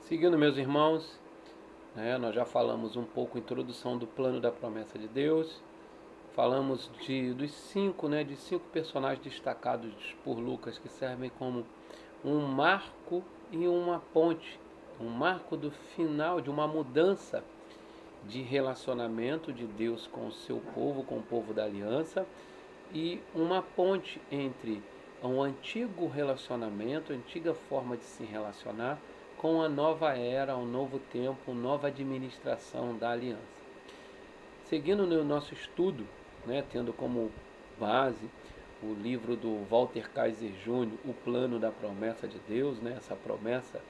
Seguindo, meus irmãos, nós já falamos um pouco a introdução do plano da promessa de Deus. Falamos de cinco personagens destacados por Lucas que servem como um marco e uma ponte, um marco do final de uma mudança de relacionamento de Deus com o seu povo, com o povo da aliança, e uma ponte entre um antigo relacionamento, a antiga forma de se relacionar, com a nova era, um novo tempo, nova administração da aliança. Seguindo no nosso estudo, tendo como base o livro do Walter Kaiser Jr., O Plano da Promessa de Deus, essa promessa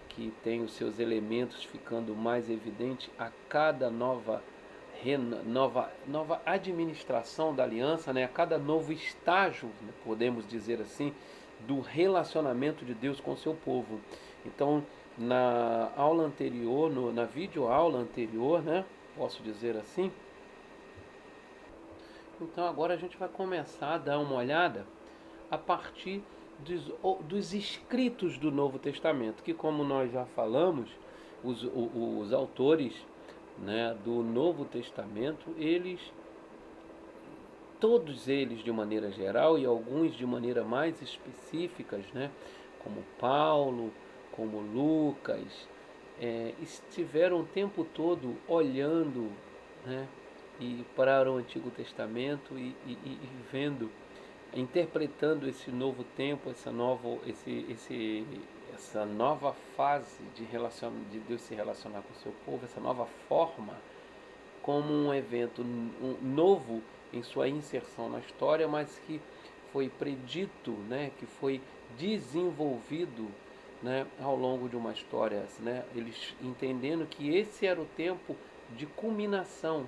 que tem os seus elementos ficando mais evidente a cada nova administração da aliança, a cada novo estágio, podemos dizer assim, do relacionamento de Deus com o seu povo. Então, na aula anterior, na videoaula anterior, posso dizer assim. Então agora a gente vai começar a dar uma olhada a partir dos escritos do Novo Testamento, que, como nós já falamos, os autores, do Novo Testamento, todos eles de maneira geral e alguns de maneira mais específicas, como Paulo, como Lucas, estiveram o tempo todo olhando, e para o Antigo Testamento e vendo, interpretando esse novo tempo, essa nova fase de Deus se relacionar com o seu povo, essa nova forma, como um evento novo em sua inserção na história, mas que foi predito, que foi desenvolvido, ao longo de uma história, eles entendendo que esse era o tempo de culminação,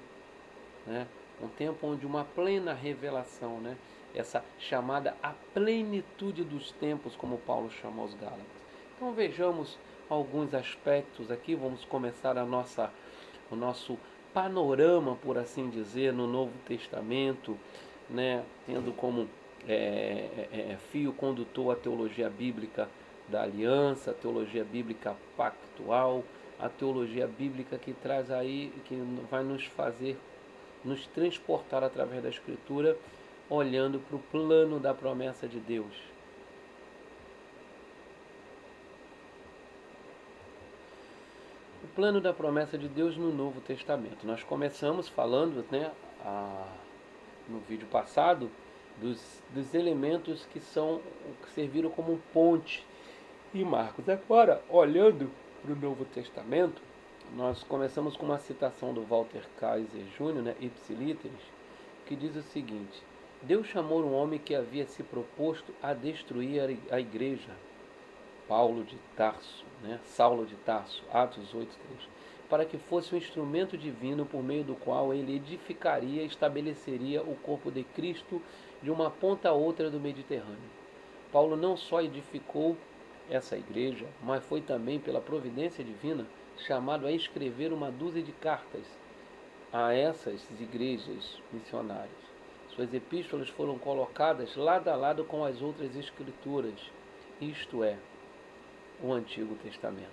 um tempo onde uma plena revelação, essa chamada a plenitude dos tempos, como Paulo chama aos Gálatas. Então vejamos alguns aspectos aqui. Vamos começar o nosso panorama, por assim dizer, no Novo Testamento, tendo como fio condutor a teologia bíblica da aliança, a teologia bíblica pactual, a teologia bíblica que traz aí, que vai nos transportar através da Escritura, olhando para o plano da promessa de Deus. O plano da promessa de Deus no Novo Testamento. Nós começamos falando, no vídeo passado, dos elementos que serviram como ponte e marcos. Agora, olhando para o Novo Testamento, nós começamos com uma citação do Walter Kaiser Jr., Ipsiliteris, que diz o seguinte: Deus chamou um homem que havia se proposto a destruir a igreja, Saulo de Tarso, Atos 8:3, para que fosse um instrumento divino por meio do qual ele edificaria e estabeleceria o corpo de Cristo de uma ponta a outra do Mediterrâneo. Paulo não só edificou essa igreja, mas foi também, pela providência divina, chamado a escrever uma dúzia de cartas a essas igrejas missionárias. Suas epístolas foram colocadas lado a lado com as outras escrituras, isto é, o Antigo Testamento.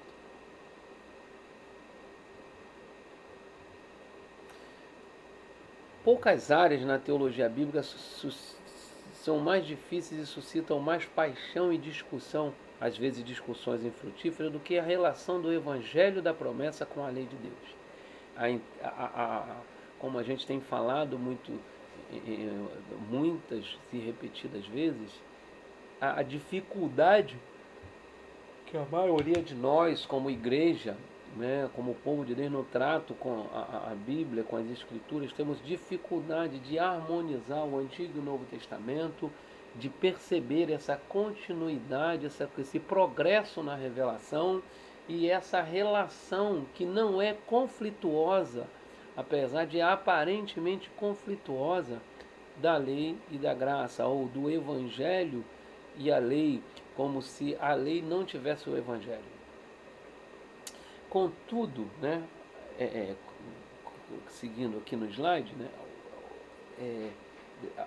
Poucas áreas na teologia bíblica são mais difíceis e suscitam mais paixão e discussão, às vezes discussões infrutíferas, do que a relação do Evangelho da promessa com a lei de Deus. Como a gente tem falado muitas e repetidas vezes, a dificuldade que a maioria de nós, como igreja, como povo de Deus, no trato com a Bíblia, com as Escrituras, temos dificuldade de harmonizar o Antigo e o Novo Testamento, de perceber essa continuidade, esse progresso na revelação e essa relação que não é conflituosa, apesar de aparentemente conflituosa, da lei e da graça, ou do Evangelho e a lei, como se a lei não tivesse o Evangelho. Contudo, seguindo aqui no slide,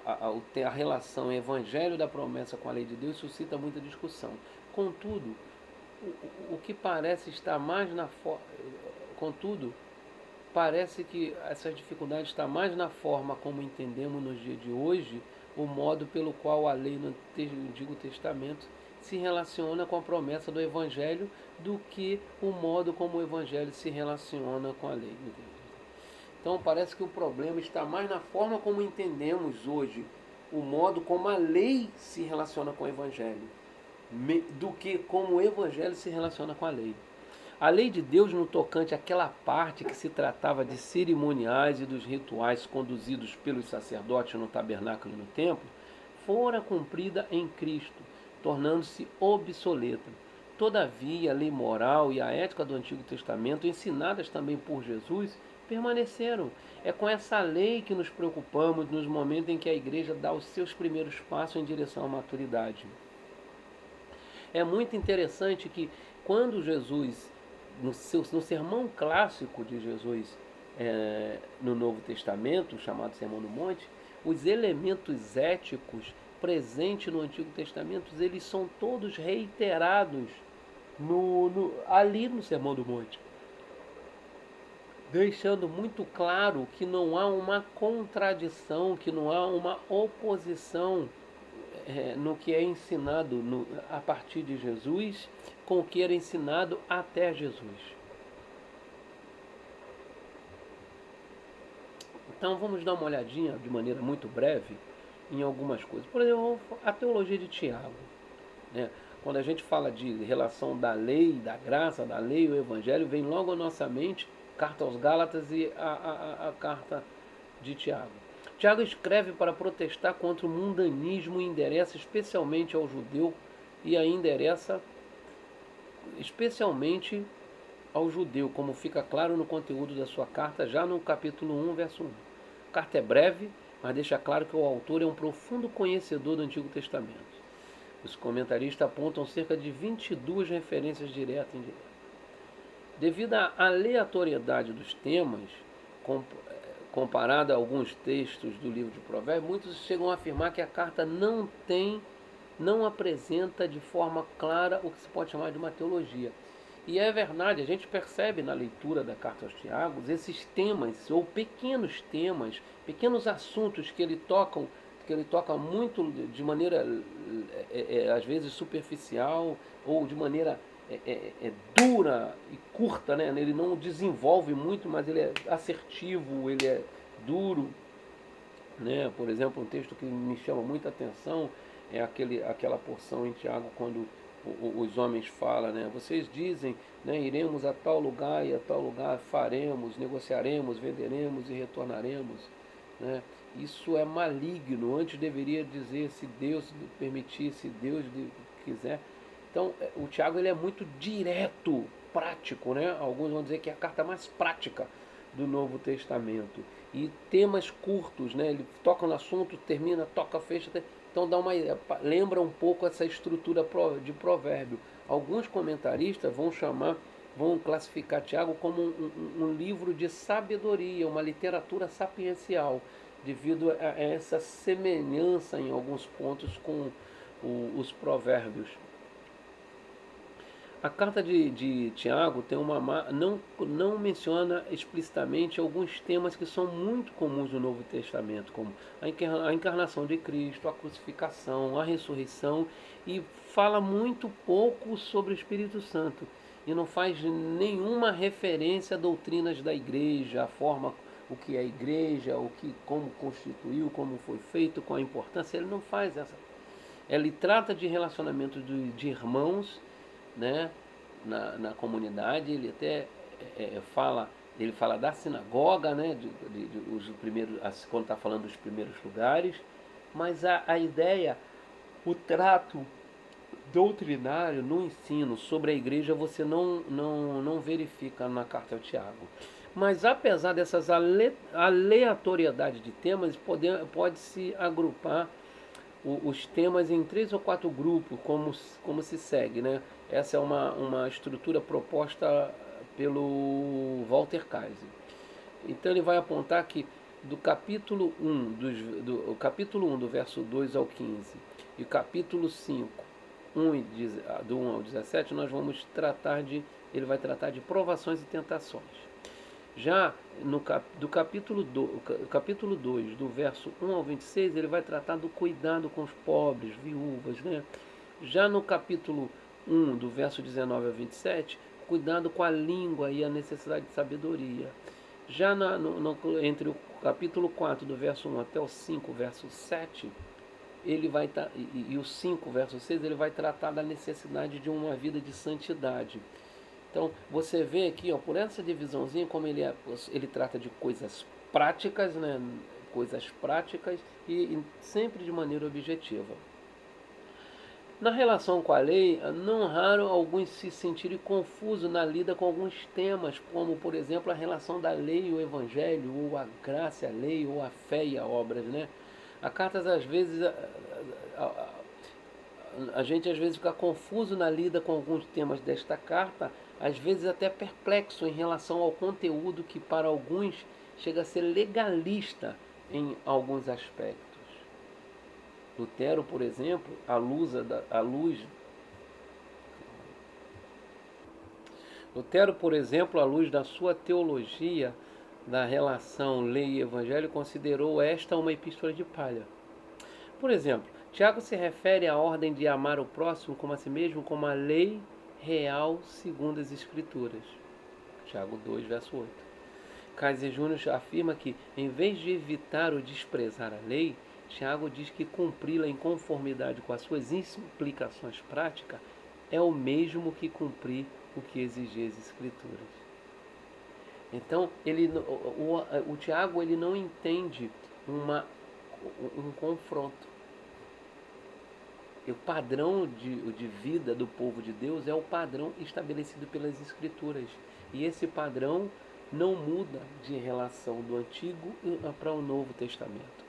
a relação Evangelho da promessa com a lei de Deus suscita muita discussão. Contudo, o que parece estar mais na forma, contudo, parece que essa dificuldade está mais na forma como entendemos nos dias de hoje, o modo pelo qual a lei no Antigo Testamento se relaciona com a promessa do Evangelho, do que o modo como o Evangelho se relaciona com a lei. Então parece que o problema está mais na forma como entendemos hoje o modo como a lei se relaciona com o Evangelho, do que como o Evangelho se relaciona com a lei. A lei de Deus no tocante àquela parte que se tratava de cerimoniais e dos rituais conduzidos pelos sacerdotes no tabernáculo e no templo, fora cumprida em Cristo, tornando-se obsoleta. Todavia, a lei moral e a ética do Antigo Testamento, ensinadas também por Jesus, permaneceram. É com essa lei que nos preocupamos nos momentos em que a igreja dá os seus primeiros passos em direção à maturidade. É muito interessante que quando Jesus, no sermão clássico de Jesus no Novo Testamento, chamado Sermão do Monte, os elementos éticos presentes no Antigo Testamento, eles são todos reiterados ali no Sermão do Monte, deixando muito claro que não há uma contradição, que não há uma oposição no que é ensinado a partir de Jesus com o que era ensinado até Jesus. Então vamos dar uma olhadinha de maneira muito breve em algumas coisas. Por exemplo, a teologia de Tiago, né? Quando a gente fala de relação da lei, da graça, da lei e o evangelho, vem logo à nossa mente carta aos Gálatas e a carta de Tiago. Tiago escreve para protestar contra o mundanismo e endereça especialmente ao judeu e ainda endereça especialmente ao judeu, como fica claro no conteúdo da sua carta, já no capítulo 1, verso 1. A carta é breve, mas deixa claro que o autor é um profundo conhecedor do Antigo Testamento. Os comentaristas apontam cerca de 22 referências diretas e indiretas. Devido à aleatoriedade dos temas, comparada a alguns textos do livro de Provérbios, muitos chegam a afirmar que a carta não apresenta de forma clara o que se pode chamar de uma teologia. E é verdade, a gente percebe na leitura da carta aos Tiagos esses temas, ou pequenos temas, pequenos assuntos que ele toca muito de maneira, às vezes, superficial, ou de maneira dura e curta, né? Ele não desenvolve muito, mas ele é assertivo, ele é duro, né? Por exemplo, um texto que me chama muita atenção é aquela porção em Tiago quando os homens falam, né? Vocês dizem, né, iremos a tal lugar e a tal lugar faremos, negociaremos, venderemos e retornaremos, né? Isso é maligno. Antes deveria dizer se Deus permitir, se Deus quiser. Então, o Tiago ele é muito direto, prático, né? Alguns vão dizer que é a carta mais prática do Novo Testamento. E temas curtos, né? Ele toca no assunto, termina, toca, fecha. Então lembra um pouco essa estrutura de provérbio. Alguns comentaristas vão classificar Tiago como um livro de sabedoria, uma literatura sapiencial, devido a essa semelhança em alguns pontos com os provérbios. A carta de Tiago tem não menciona explicitamente alguns temas que são muito comuns no Novo Testamento, como a encarnação de Cristo, a crucificação, a ressurreição, e fala muito pouco sobre o Espírito Santo. E não faz nenhuma referência a doutrinas da igreja, a forma, o que é a igreja, como constituiu, como foi feito, qual a importância. Ele não faz essa. Ele trata de relacionamento de irmãos, né, na comunidade. Ele até fala da sinagoga, né, os primeiros, quando está falando dos primeiros lugares, mas a ideia, o trato doutrinário no ensino sobre a igreja você não verifica na carta ao Tiago. Mas apesar dessas aleatoriedades de temas, pode-se agrupar os temas em 3 ou 4 grupos, como se segue, né? Essa é uma estrutura proposta pelo Walter Kaiser. Então ele vai apontar que do capítulo 1, do verso 2 ao 15, e capítulo 5, do 1 ao 17, ele vai tratar de provações e tentações. Já do capítulo 2, do verso 1 ao 26, ele vai tratar do cuidado com os pobres, viúvas, né? Já no capítulo 1, do verso 19 ao 27, cuidado com a língua e a necessidade de sabedoria. Já entre o capítulo 4, do verso 1 até o 5, verso 7, ele vai e o 5, verso 6, ele vai tratar da necessidade de uma vida de santidade. Então, você vê aqui, ó, por essa divisãozinha, como ele trata de coisas práticas, né? Coisas práticas e sempre de maneira objetiva. Na relação com a lei, não raro alguns se sentirem confusos na lida com alguns temas, como, por exemplo, a relação da lei e o evangelho, ou a graça e a lei, ou a fé e a obras, né? A cartas, às vezes, a gente às vezes fica confuso na lida com alguns temas desta carta, às vezes até perplexo em relação ao conteúdo que para alguns chega a ser legalista em alguns aspectos. Lutero, por exemplo, à luz da sua teologia da relação lei e evangelho, considerou esta uma epístola de palha. Por exemplo, Tiago se refere à ordem de amar o próximo como a si mesmo, como a lei real segundo as Escrituras. Tiago 2, verso 8. Kaiser Júnior afirma que, em vez de evitar ou desprezar a lei, Tiago diz que cumpri-la em conformidade com as suas implicações práticas é o mesmo que cumprir o que exigia as Escrituras. Então, o Tiago ele não entende um confronto. O padrão de vida do povo de Deus é o padrão estabelecido pelas Escrituras. E esse padrão não muda de relação do Antigo para o Novo Testamento.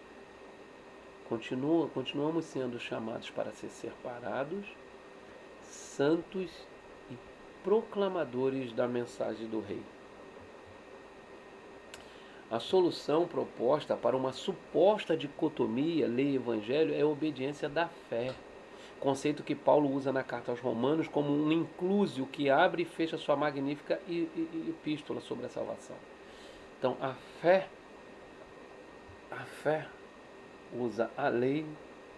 Continuamos sendo chamados para ser separados, santos e proclamadores da mensagem do Rei. A solução proposta para uma suposta dicotomia lei e evangelho é a obediência da fé. Conceito que Paulo usa na carta aos Romanos como um inclusio que abre e fecha sua magnífica epístola sobre a salvação. Então, a fé usa a lei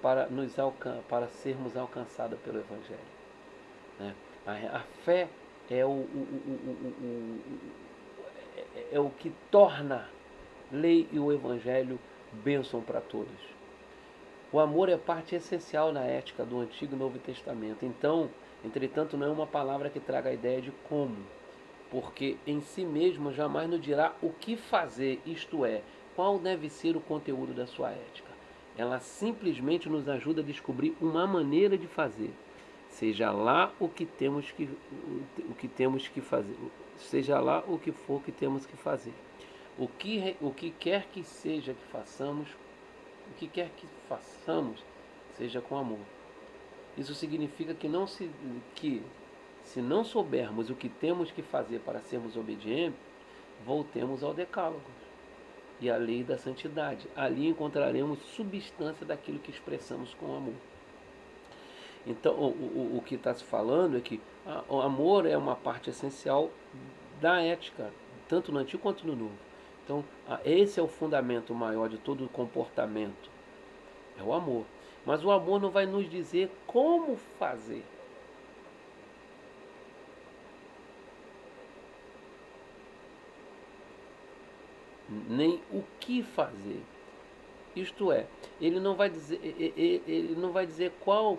para sermos alcançados pelo Evangelho. Né? A fé é o que torna lei e o Evangelho bênção para todos. O amor é parte essencial na ética do Antigo e Novo Testamento. Então, entretanto, não é uma palavra que traga a ideia de como, porque em si mesmo jamais nos dirá o que fazer, isto é, qual deve ser o conteúdo da sua ética. Ela simplesmente nos ajuda a descobrir uma maneira de fazer, seja lá o que temos que fazer, seja lá o que for que temos que fazer. O que quer que seja que façamos, o que quer que façamos, seja com amor. Isso significa que se não soubermos o que temos que fazer para sermos obedientes, voltemos ao Decálogo e à lei da santidade. Ali encontraremos substância daquilo que expressamos com amor. Então, o que está se falando é que o amor é uma parte essencial da ética, tanto no Antigo quanto no Novo. Então, esse é o fundamento maior de todo o comportamento, é o amor. Mas o amor não vai nos dizer como fazer. Nem o que fazer. Isto é, ele não vai dizer qual.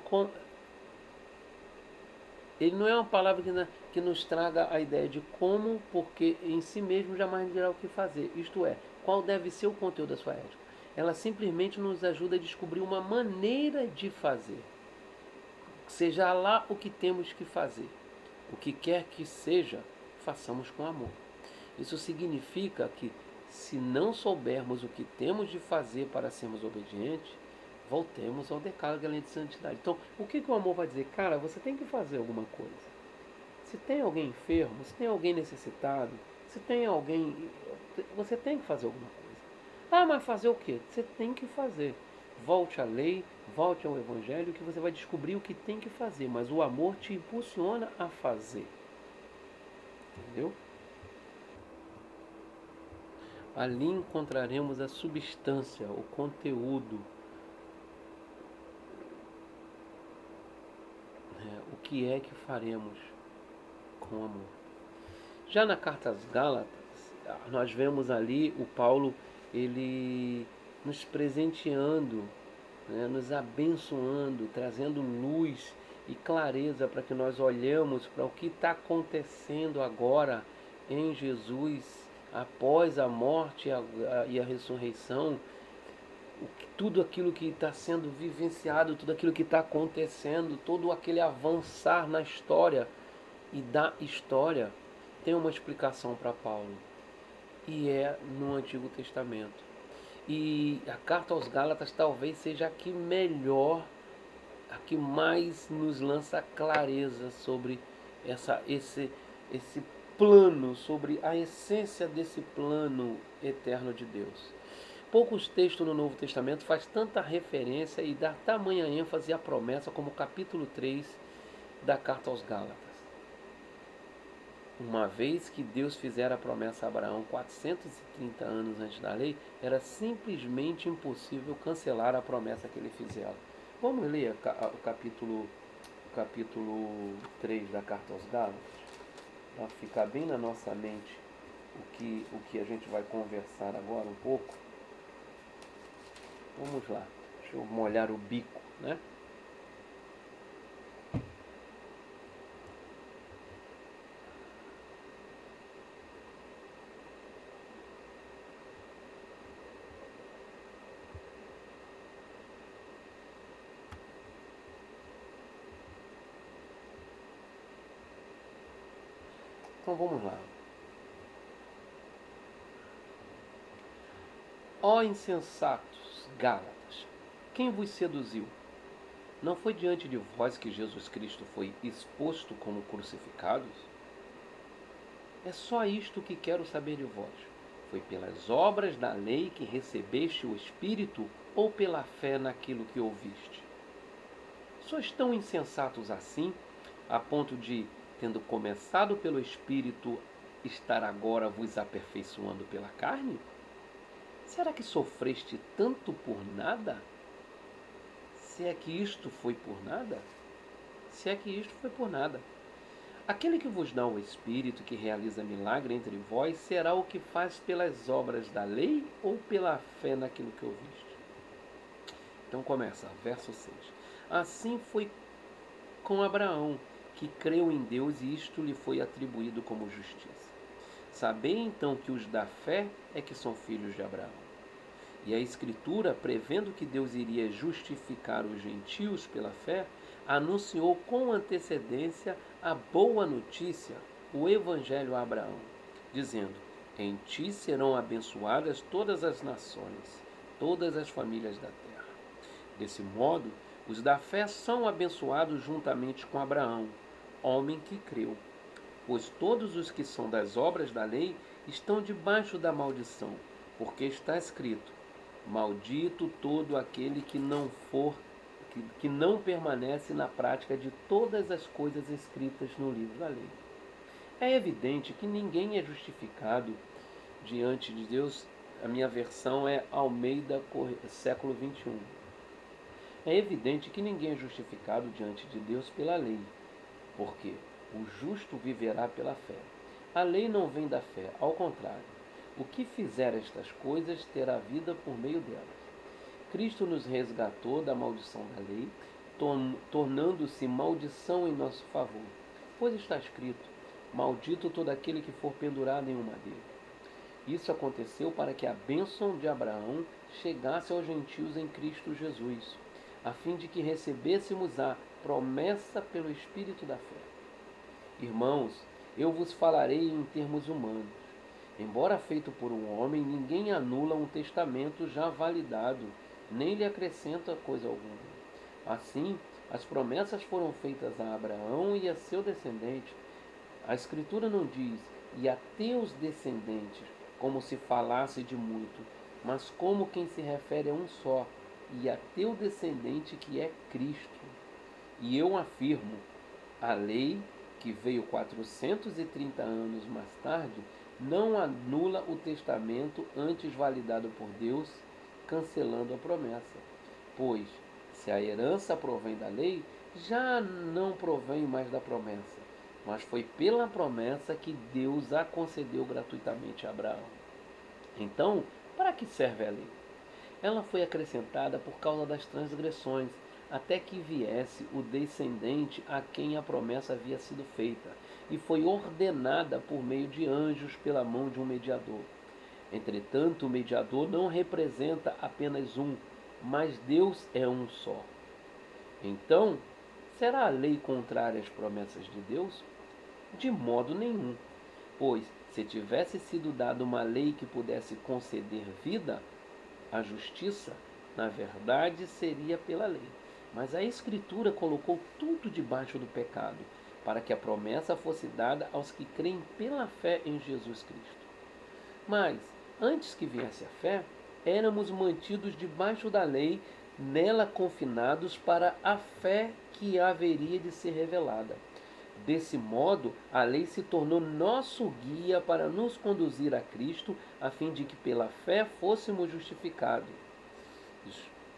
Ele não é uma palavra que nos traga a ideia de como, porque em si mesmo jamais dirá o que fazer. Isto é, qual deve ser o conteúdo da sua ética. Ela simplesmente nos ajuda a descobrir uma maneira de fazer. Seja lá o que temos que fazer. O que quer que seja, façamos com amor. Isso significa que, se não soubermos o que temos de fazer para sermos obedientes, voltemos ao decálogo da lei de santidade. Então, o que o amor vai dizer? Cara, você tem que fazer alguma coisa. Se tem alguém enfermo, se tem alguém necessitado, se tem alguém... Você tem que fazer alguma coisa. Ah, mas fazer o quê? Você tem que fazer. Volte à lei, Volte ao Evangelho que você vai descobrir o que tem que fazer, mas o amor te impulsiona a fazer. Entendeu? Ali encontraremos a substância, o conteúdo, né? O que é que faremos com amor. Já na carta às Gálatas, nós vemos ali o Paulo, ele nos presenteando, né, nos abençoando, trazendo luz e clareza para que nós olhemos para o que está acontecendo agora em Jesus, após a morte e a ressurreição, tudo aquilo que está sendo vivenciado, tudo aquilo que está acontecendo, todo aquele avançar na história e da história tem uma explicação para Paulo, e é no Antigo Testamento. E a carta aos Gálatas talvez seja a que melhor, a que mais nos lança clareza sobre esse plano, sobre a essência desse plano eterno de Deus. Poucos textos no Novo Testamento faz tanta referência e dá tamanha ênfase à promessa como o capítulo 3 da carta aos Gálatas. Uma vez que Deus fizera a promessa a Abraão 430 anos antes da lei, era simplesmente impossível cancelar a promessa que ele fizera. Vamos ler o capítulo 3 da carta aos Gálatas, para ficar bem na nossa mente o que a gente vai conversar agora um pouco. Vamos lá, deixa eu molhar o bico, né? Então vamos lá. Ó insensatos Gálatas, quem vos seduziu? Não foi diante de vós que Jesus Cristo foi exposto como crucificado? É só isto que quero saber de vós. Foi pelas obras da lei que recebeste o Espírito ou pela fé naquilo que ouviste? Sois tão insensatos assim, a ponto de, tendo começado pelo Espírito, estar agora vos aperfeiçoando pela carne? Será que sofreste tanto por nada? Se é que isto foi por nada? Se é que isto foi por nada. Aquele que vos dá o Espírito, que realiza milagre entre vós, será o que faz pelas obras da lei ou pela fé naquilo que ouviste? Então começa, verso 6. Assim foi com Abraão, que creu em Deus e isto lhe foi atribuído como justiça. Sabei então que os da fé é que são filhos de Abraão. E a Escritura, prevendo que Deus iria justificar os gentios pela fé, anunciou com antecedência a boa notícia, o Evangelho a Abraão, dizendo: em ti serão abençoadas todas as nações, todas as famílias da terra. Desse modo, os da fé são abençoados juntamente com Abraão, homem que creu. Pois todos os que são das obras da lei estão debaixo da maldição, porque está escrito: maldito todo aquele que não permanece na prática de todas as coisas escritas no livro da lei. É evidente que ninguém é justificado diante de Deus. A minha versão é Almeida século 21. É evidente que ninguém é justificado diante de Deus pela lei, porque o justo viverá pela fé. A lei não vem da fé, ao contrário. O que fizer estas coisas terá vida por meio delas. Cristo nos resgatou da maldição da lei, tornando-se maldição em nosso favor. Pois está escrito: maldito todo aquele que for pendurado em um madeiro. Isso aconteceu para que a bênção de Abraão chegasse aos gentios em Cristo Jesus, a fim de que recebêssemos a promessa pelo Espírito da fé. Irmãos, eu vos falarei em termos humanos. Embora feito por um homem, ninguém anula um testamento já validado, nem lhe acrescenta coisa alguma. Assim, as promessas foram feitas a Abraão e a seu descendente. A Escritura não diz, e a teus descendentes, como se falasse de muito, mas como quem se refere a um só, e a teu descendente que é Cristo. E eu afirmo, a lei, que veio 430 anos mais tarde, não anula o testamento antes validado por Deus, cancelando a promessa. Pois, se a herança provém da lei, já não provém mais da promessa, mas foi pela promessa que Deus a concedeu gratuitamente a Abraão. Então, para que serve a lei? Ela foi acrescentada por causa das transgressões, até que viesse o descendente a quem a promessa havia sido feita, e foi ordenada por meio de anjos pela mão de um mediador. Entretanto, o mediador não representa apenas um, mas Deus é um só. Então, será a lei contrária às promessas de Deus? De modo nenhum. Pois, se tivesse sido dada uma lei que pudesse conceder vida, a justiça, na verdade, seria pela lei. Mas a Escritura colocou tudo debaixo do pecado, para que a promessa fosse dada aos que creem pela fé em Jesus Cristo. Mas, antes que viesse a fé, éramos mantidos debaixo da lei, nela confinados para a fé que haveria de ser revelada. Desse modo, a lei se tornou nosso guia para nos conduzir a Cristo, a fim de que pela fé fôssemos justificados.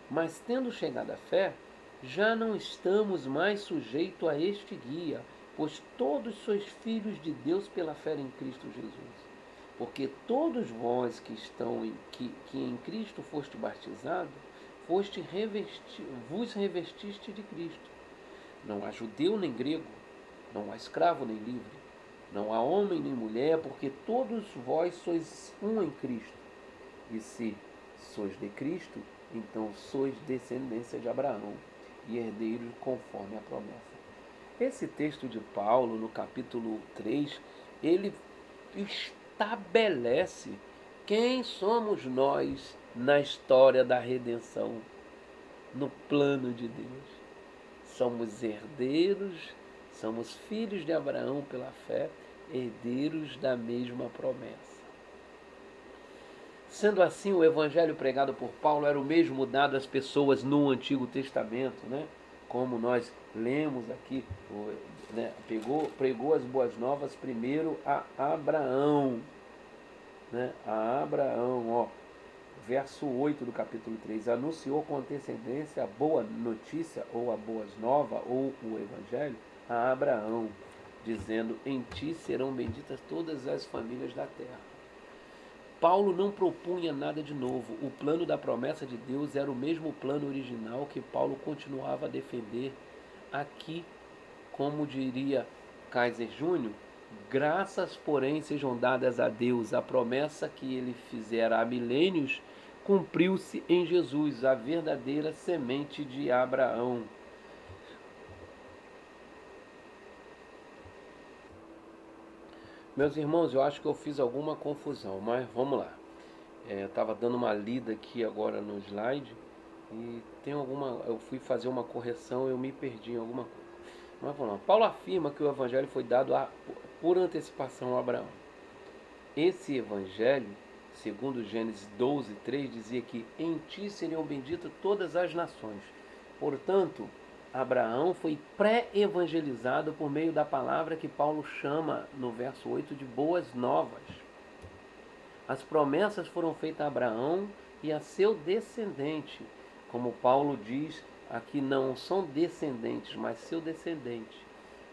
Mas tendo chegado à fé, já não estamos mais sujeitos a este guia, pois todos sois filhos de Deus pela fé em Cristo Jesus. Porque todos vós que em Cristo foste batizados, vos revestiste de Cristo. Não há judeu nem grego, não há escravo nem livre, não há homem nem mulher, porque todos vós sois um em Cristo. E se sois de Cristo, então sois descendência de Abraão e herdeiros conforme a promessa. Esse texto de Paulo, no capítulo 3, ele estabelece quem somos nós na história da redenção, no plano de Deus. Somos herdeiros, somos filhos de Abraão pela fé, herdeiros da mesma promessa. Sendo assim, o evangelho pregado por Paulo era o mesmo dado às pessoas no Antigo Testamento, né? Como nós lemos aqui, né? Pregou as boas novas primeiro a Abraão, né? A Abraão, ó, verso 8 do capítulo 3, anunciou com antecedência a boa notícia, ou a boas novas, ou o evangelho, a Abraão, dizendo, em ti serão benditas todas as famílias da terra. Paulo não propunha nada de novo. O plano da promessa de Deus era o mesmo plano original que Paulo continuava a defender aqui, como diria Kaiser Júnior, graças, porém, sejam dadas a Deus. A promessa que ele fizera há milênios cumpriu-se em Jesus, a verdadeira semente de Abraão. Meus irmãos, eu acho que eu fiz alguma confusão, mas vamos lá. Eu estava dando uma lida aqui agora no slide e eu fui fazer uma correção, eu me perdi em alguma coisa. Mas vamos lá. Paulo afirma que o evangelho foi dado por antecipação a Abraão. Esse evangelho, segundo Gênesis 12, 3, dizia que em ti seriam benditas todas as nações. Portanto, Abraão foi pré-evangelizado por meio da palavra que Paulo chama no verso 8 de boas novas. As promessas foram feitas a Abraão e a seu descendente. Como Paulo diz, aqui não são descendentes, mas seu descendente.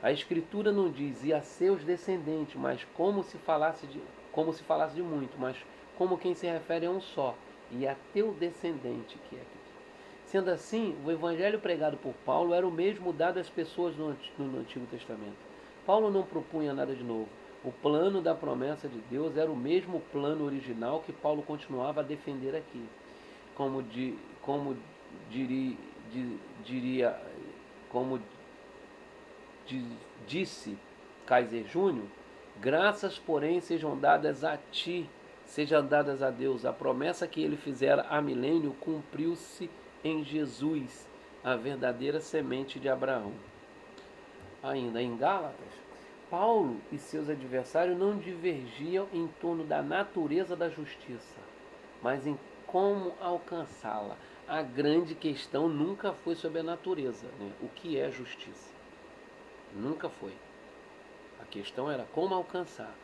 A Escritura não diz e a seus descendentes, mas como se falasse de muito, mas como quem se refere a um só, e a teu descendente que é Cristo. Sendo assim, o evangelho pregado por Paulo era o mesmo dado às pessoas no Antigo Testamento. Paulo não propunha nada de novo. O plano da promessa de Deus era o mesmo plano original que Paulo continuava a defender aqui. Como disse Kaiser Júnior, graças, porém, sejam dadas a ti, sejam dadas a Deus. A promessa que ele fizera há milênio cumpriu-se em Jesus, a verdadeira semente de Abraão. Ainda em Gálatas, Paulo e seus adversários não divergiam em torno da natureza da justiça, mas em como alcançá-la. a grande questão nunca foi sobre a natureza, né? O que é justiça? Nunca foi. A questão era como alcançar,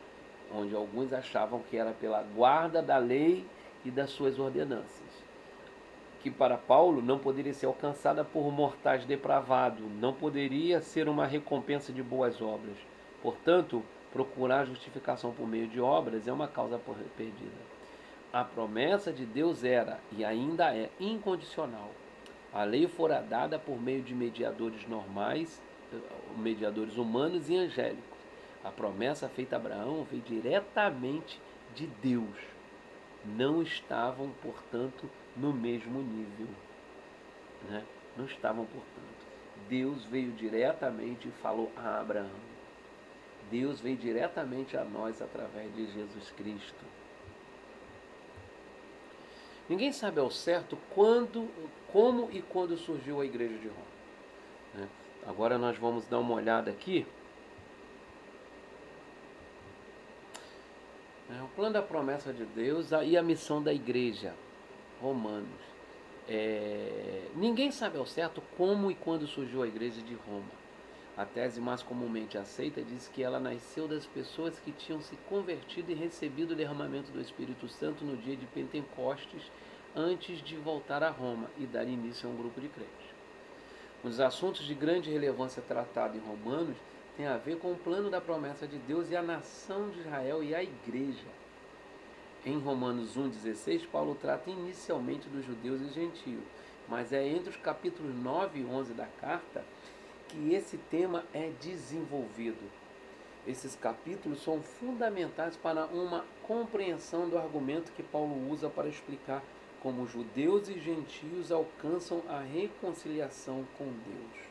onde alguns achavam que era pela guarda da lei e das suas ordenanças, que para Paulo não poderia ser alcançada por mortais depravados, não poderia ser uma recompensa de boas obras. Portanto, procurar justificação por meio de obras é uma causa perdida. A promessa de Deus era e ainda é incondicional. A lei fora dada por meio de mediadores normais, mediadores humanos e angélicos. A promessa feita a Abraão veio diretamente de Deus. Não estavam, portanto, no mesmo nível, né? Não estavam, portanto. Deus veio diretamente e falou a Abraão. Deus veio diretamente a nós através de Jesus Cristo. Ninguém sabe ao certo quando, como e quando surgiu a Igreja de Roma, né? Agora nós vamos dar uma olhada aqui. O plano da promessa de Deus e a missão da Igreja, Romanos. Ninguém sabe ao certo como e quando surgiu a Igreja de Roma. A tese mais comumente aceita diz que ela nasceu das pessoas que tinham se convertido e recebido o derramamento do Espírito Santo no dia de Pentecostes, antes de voltar a Roma e dar início a um grupo de crentes. Os assuntos de grande relevância tratados em Romanos têm a ver com o plano da promessa de Deus e a nação de Israel e a Igreja. Em Romanos 1,16, Paulo trata inicialmente dos judeus e gentios, mas é entre os capítulos 9 e 11 da carta que esse tema é desenvolvido. Esses capítulos são fundamentais para uma compreensão do argumento que Paulo usa para explicar como judeus e gentios alcançam a reconciliação com Deus.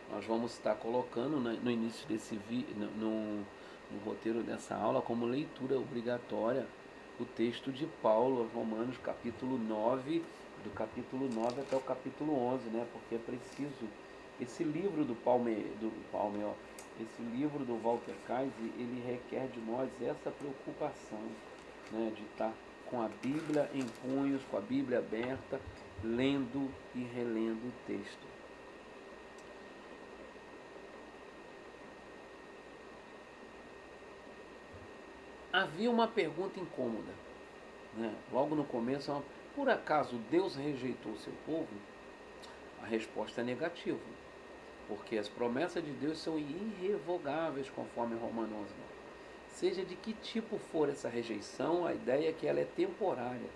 Nós vamos estar colocando no início desse no roteiro dessa aula como leitura obrigatória o texto de Paulo, Romanos capítulo 9, do capítulo 9 até o capítulo 11, né? Porque é preciso, esse livro do esse livro do Walter Kaiser, ele requer de nós essa preocupação, né? De estar com a Bíblia em punhos, com a Bíblia aberta, lendo e relendo o texto. Havia uma pergunta incômoda, né? Logo no começo, por acaso Deus rejeitou o seu povo? A resposta é negativa, porque as promessas de Deus são irrevogáveis, conforme Romanos 11. Seja de que tipo for essa rejeição, a ideia é que ela é temporária.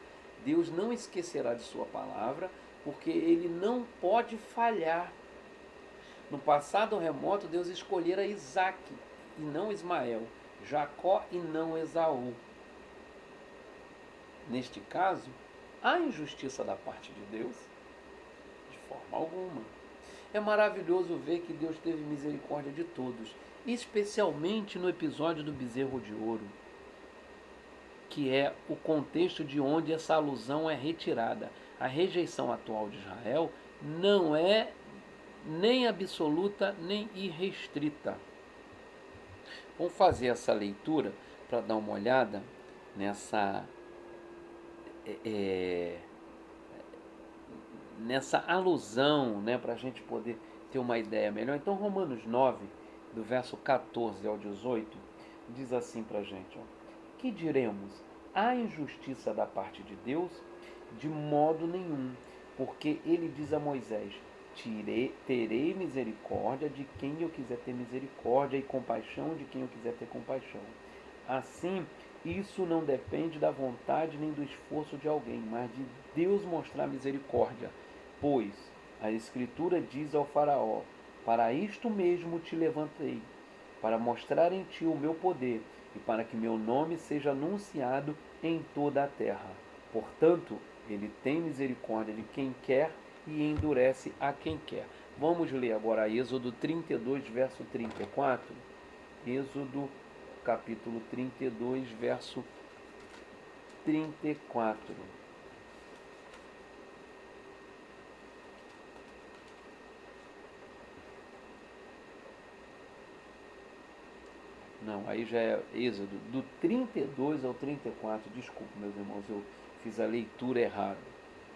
Deus não esquecerá de sua palavra, porque ele não pode falhar. No passado remoto, Deus escolhera Isaac e não Ismael, Jacó e não Esaú. Neste caso, há injustiça da parte de Deus? De forma alguma. É maravilhoso ver que Deus teve misericórdia de todos, especialmente no episódio do bezerro de ouro, que é o contexto de onde essa alusão é retirada. A rejeição atual de Israel não é nem absoluta nem irrestrita. Vamos fazer essa leitura para dar uma olhada nessa nessa alusão, né, para a gente poder ter uma ideia melhor. Então, Romanos 9, do verso 14 ao 18, diz assim para a gente: que diremos? Há injustiça da parte de Deus? De modo nenhum, porque ele diz a Moisés: terei misericórdia de quem eu quiser ter misericórdia e compaixão de quem eu quiser ter compaixão. Assim, isso não depende da vontade nem do esforço de alguém, mas de Deus mostrar misericórdia. Pois a Escritura diz ao Faraó: para isto mesmo te levantei, para mostrar em ti o meu poder e para que meu nome seja anunciado em toda a terra. Portanto, ele tem misericórdia de quem quer e endurece a quem quer. Vamos ler agora Êxodo 32, verso 34. Êxodo capítulo 32, verso 34. Não, aí já é Êxodo, do 32 ao 34. Desculpa, meus irmãos, eu fiz a leitura errada.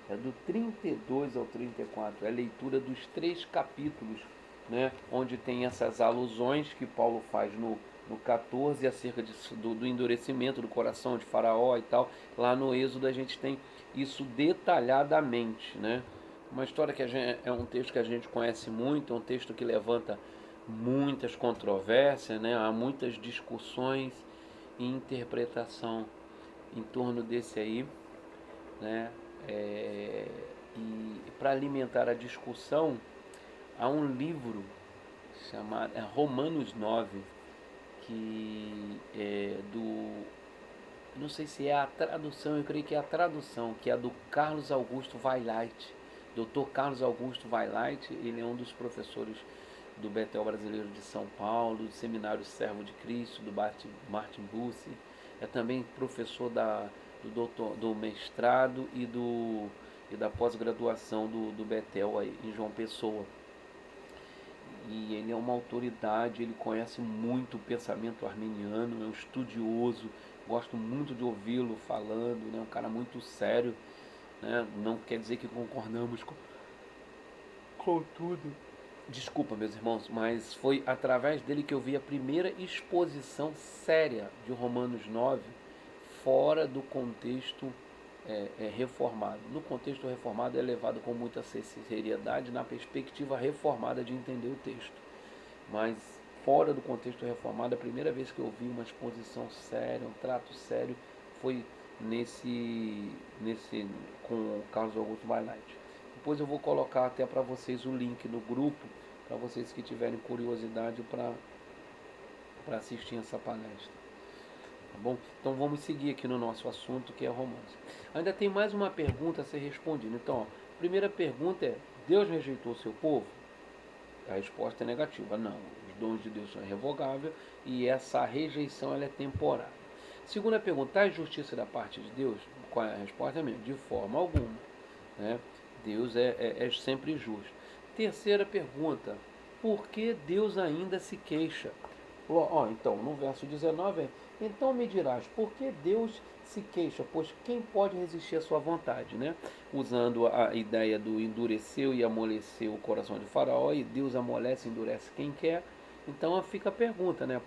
É do 32 ao 34, é a leitura dos 3 capítulos, né, onde tem essas alusões que Paulo faz no 14 acerca do endurecimento do coração de Faraó e tal. Lá no Êxodo a gente tem isso detalhadamente, né? Uma história que é um texto que a gente conhece muito, é um texto que levanta muitas controvérsias, né? Há muitas discussões e interpretação em torno desse aí, né? E para alimentar a discussão, há um livro chamado Romanos 9, que é do, não sei se é a tradução, eu creio que é a tradução, que é do Carlos Augusto Vailate. Dr. Carlos Augusto Vailate, ele é um dos professores do Betel Brasileiro de São Paulo, do Seminário Servo de Cristo, do Martin Bussi. É também professor do mestrado e da pós-graduação do Betel aí, em João Pessoa. E ele é uma autoridade, ele conhece muito o pensamento arminiano, é um estudioso, gosto muito de ouvi-lo falando, né? Um cara muito sério, né? Não quer dizer que concordamos com tudo. Desculpa, meus irmãos, mas foi através dele que eu vi a primeira exposição séria de Romanos 9 fora do contexto reformado. No contexto reformado é levado com muita seriedade na perspectiva reformada de entender o texto. Mas fora do contexto reformado, a primeira vez que eu vi uma exposição séria, um trato sério, foi nesse com o Carlos Augusto Vailate. Depois eu vou colocar até para vocês o link no grupo, para vocês que tiverem curiosidade para assistir essa palestra. Tá bom? Então vamos seguir aqui no nosso assunto, que é Romanos. Ainda tem mais uma pergunta a ser respondida. Então, ó, a primeira pergunta é: Deus rejeitou o seu povo? A resposta é negativa. Não, os dons de Deus são irrevogáveis e essa rejeição ela é temporária. Segunda pergunta: há justiça da parte de Deus? Qual é a resposta? É mesmo, de forma alguma, né? Deus é sempre justo. Terceira pergunta: por que Deus ainda se queixa? Então, no verso 19 é: então me dirás, por que Deus se queixa? Pois quem pode resistir à sua vontade, né? Usando a ideia do endureceu e amoleceu o coração de Faraó, e Deus amolece e endurece quem quer. Então fica a pergunta, né?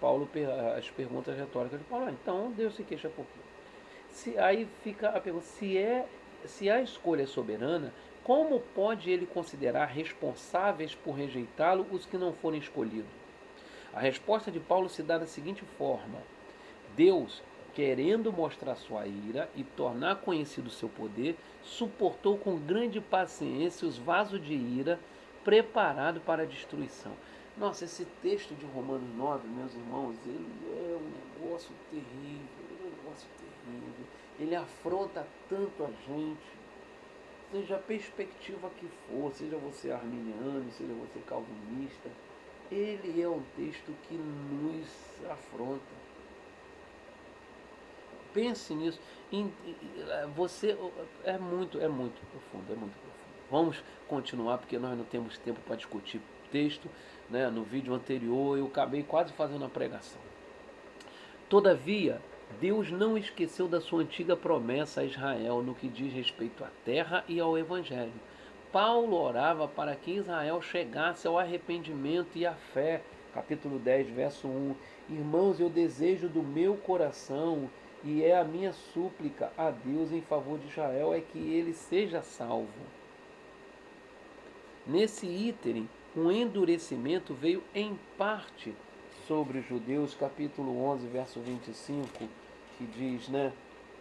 As perguntas retóricas de Paulo. Então Deus se queixa por quê? Aí fica a pergunta: se a escolha é soberana, como pode ele considerar responsáveis por rejeitá-lo os que não forem escolhidos? A resposta de Paulo se dá da seguinte forma: Deus, querendo mostrar sua ira e tornar conhecido o seu poder, suportou com grande paciência os vasos de ira preparados para a destruição. Nossa, esse texto de Romanos 9, meus irmãos, ele é um negócio terrível, ele afronta tanto a gente, seja a perspectiva que for, seja você arminiano, seja você calvinista, ele é um texto que nos afronta. Pense nisso. Você é muito profundo, é muito profundo. Vamos continuar porque nós não temos tempo para discutir texto, né? No vídeo anterior eu acabei quase fazendo a pregação. Todavia, Deus não esqueceu da sua antiga promessa a Israel no que diz respeito à terra e ao evangelho. Paulo orava para que Israel chegasse ao arrependimento e à fé. Capítulo 10, verso 1. Irmãos, eu desejo do meu coração e é a minha súplica a Deus em favor de Israel é que ele seja salvo. Nesse ítero, um endurecimento veio em parte sobre os judeus, capítulo 11, verso 25, que diz, né,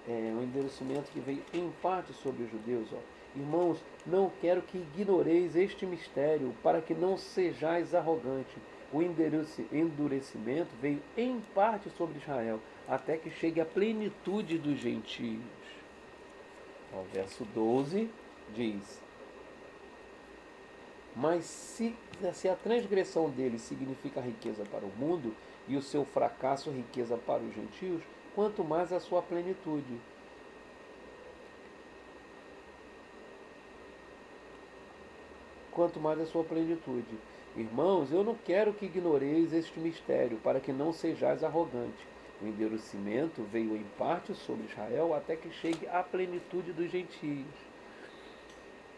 o endurecimento que veio em parte sobre os judeus, ó. Irmãos, não quero que ignoreis este mistério, para que não sejais arrogante. O endurecimento veio em parte sobre Israel, até que chegue a plenitude dos gentios. O verso 12 diz: mas se a transgressão dele significa riqueza para o mundo, e o seu fracasso riqueza para os gentios, quanto mais a sua plenitude. Quanto mais a sua plenitude. Irmãos, eu não quero que ignoreis este mistério, para que não sejais arrogante. O endurecimento veio em parte sobre Israel até que chegue à plenitude dos gentios.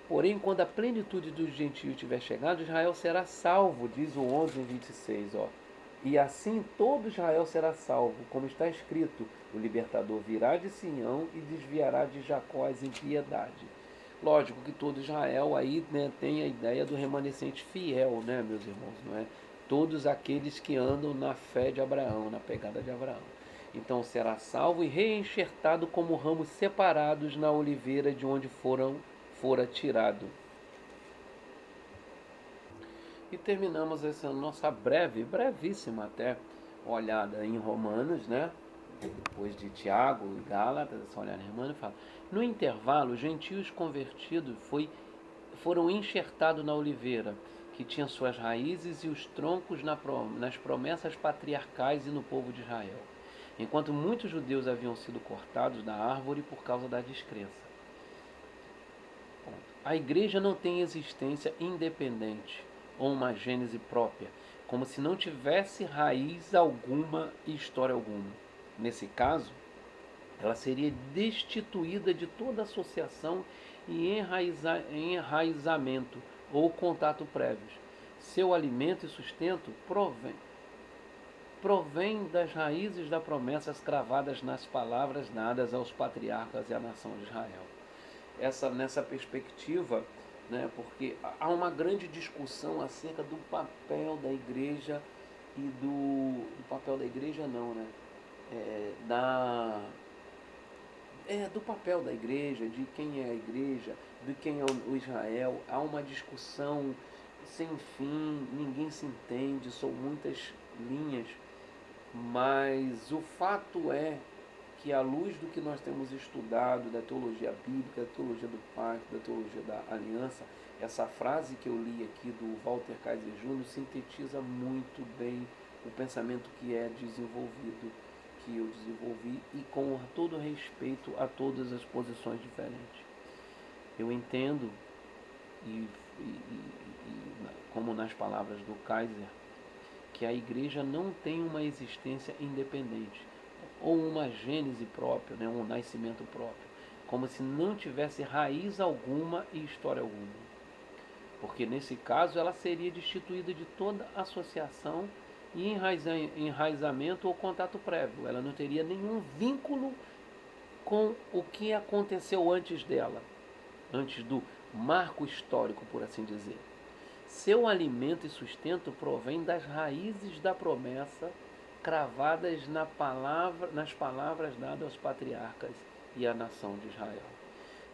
Porém, quando a plenitude dos gentios tiver chegado, Israel será salvo, diz o 11:26. E assim todo Israel será salvo, como está escrito: o libertador virá de Sião e desviará de Jacó as impiedades. Lógico que todo Israel aí, né, tem a ideia do remanescente fiel, né, meus irmãos, não é? Todos aqueles que andam na fé de Abraão, na pegada de Abraão. Então será salvo e reenxertado como ramos separados na oliveira de onde fora tirado. E terminamos essa nossa brevíssima até, olhada em Romanos, né? Depois de Tiago e Gálatas, essa olhada em Romanos, fala: no intervalo, gentios convertidos foram enxertados na oliveira, que tinha suas raízes e os troncos nas promessas patriarcais e no povo de Israel, enquanto muitos judeus haviam sido cortados da árvore por causa da descrença. A igreja não tem existência independente ou uma gênese própria, como se não tivesse raiz alguma e história alguma. Nesse caso, ela seria destituída de toda associação e enraizamento ou contato prévios. Seu alimento e sustento provém das raízes das promessas cravadas nas palavras dadas aos patriarcas e à nação de Israel. Nessa perspectiva, né, porque há uma grande discussão acerca do papel da igreja e do papel da igreja não, né? Do papel da igreja, de quem é a igreja, de quem é o Israel. Há uma discussão sem fim, ninguém se entende, são muitas linhas, mas o fato é que, à luz do que nós temos estudado da teologia bíblica, da teologia do pacto, da teologia da aliança, essa frase que eu li aqui do Walter Kaiser Jr. sintetiza muito bem o pensamento que é desenvolvido, que eu desenvolvi, e com todo respeito a todas as posições diferentes. Eu entendo, como nas palavras do Kaiser, que a igreja não tem uma existência independente ou uma gênese própria, né, um nascimento próprio, como se não tivesse raiz alguma e história alguma. Porque nesse caso ela seria destituída de toda associação e enraizamento ou contato prévio. Ela não teria nenhum vínculo com o que aconteceu antes dela, antes do marco histórico, por assim dizer. Seu alimento e sustento provém das raízes da promessa cravadas nas palavras dadas aos patriarcas e à nação de Israel.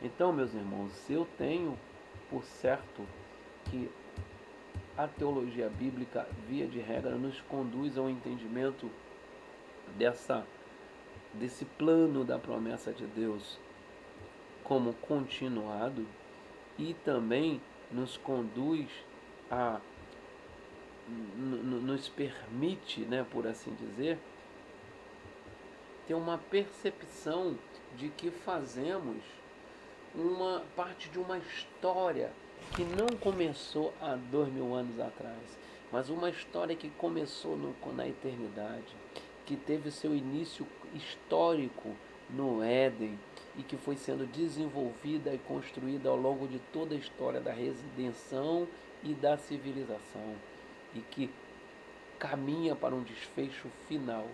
Então, meus irmãos, eu tenho por certo que a teologia bíblica, via de regra, nos conduz ao entendimento desse plano da promessa de Deus como continuado, e também nos conduz a nos permite, né, por assim dizer, ter uma percepção de que fazemos uma parte de uma história que não começou há 2000 anos atrás, mas uma história que começou na eternidade, que teve seu início histórico no Éden e que foi sendo desenvolvida e construída ao longo de toda a história da redenção e da civilização, e que caminha para um desfecho final,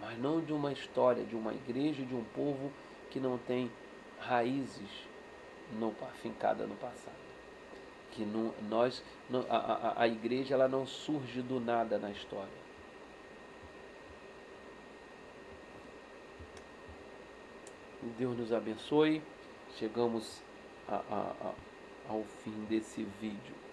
mas não de uma história, de uma igreja, de um povo que não tem raízes fincada no passado. Que a igreja ela não surge do nada na história. Deus nos abençoe. Chegamos ao fim desse vídeo.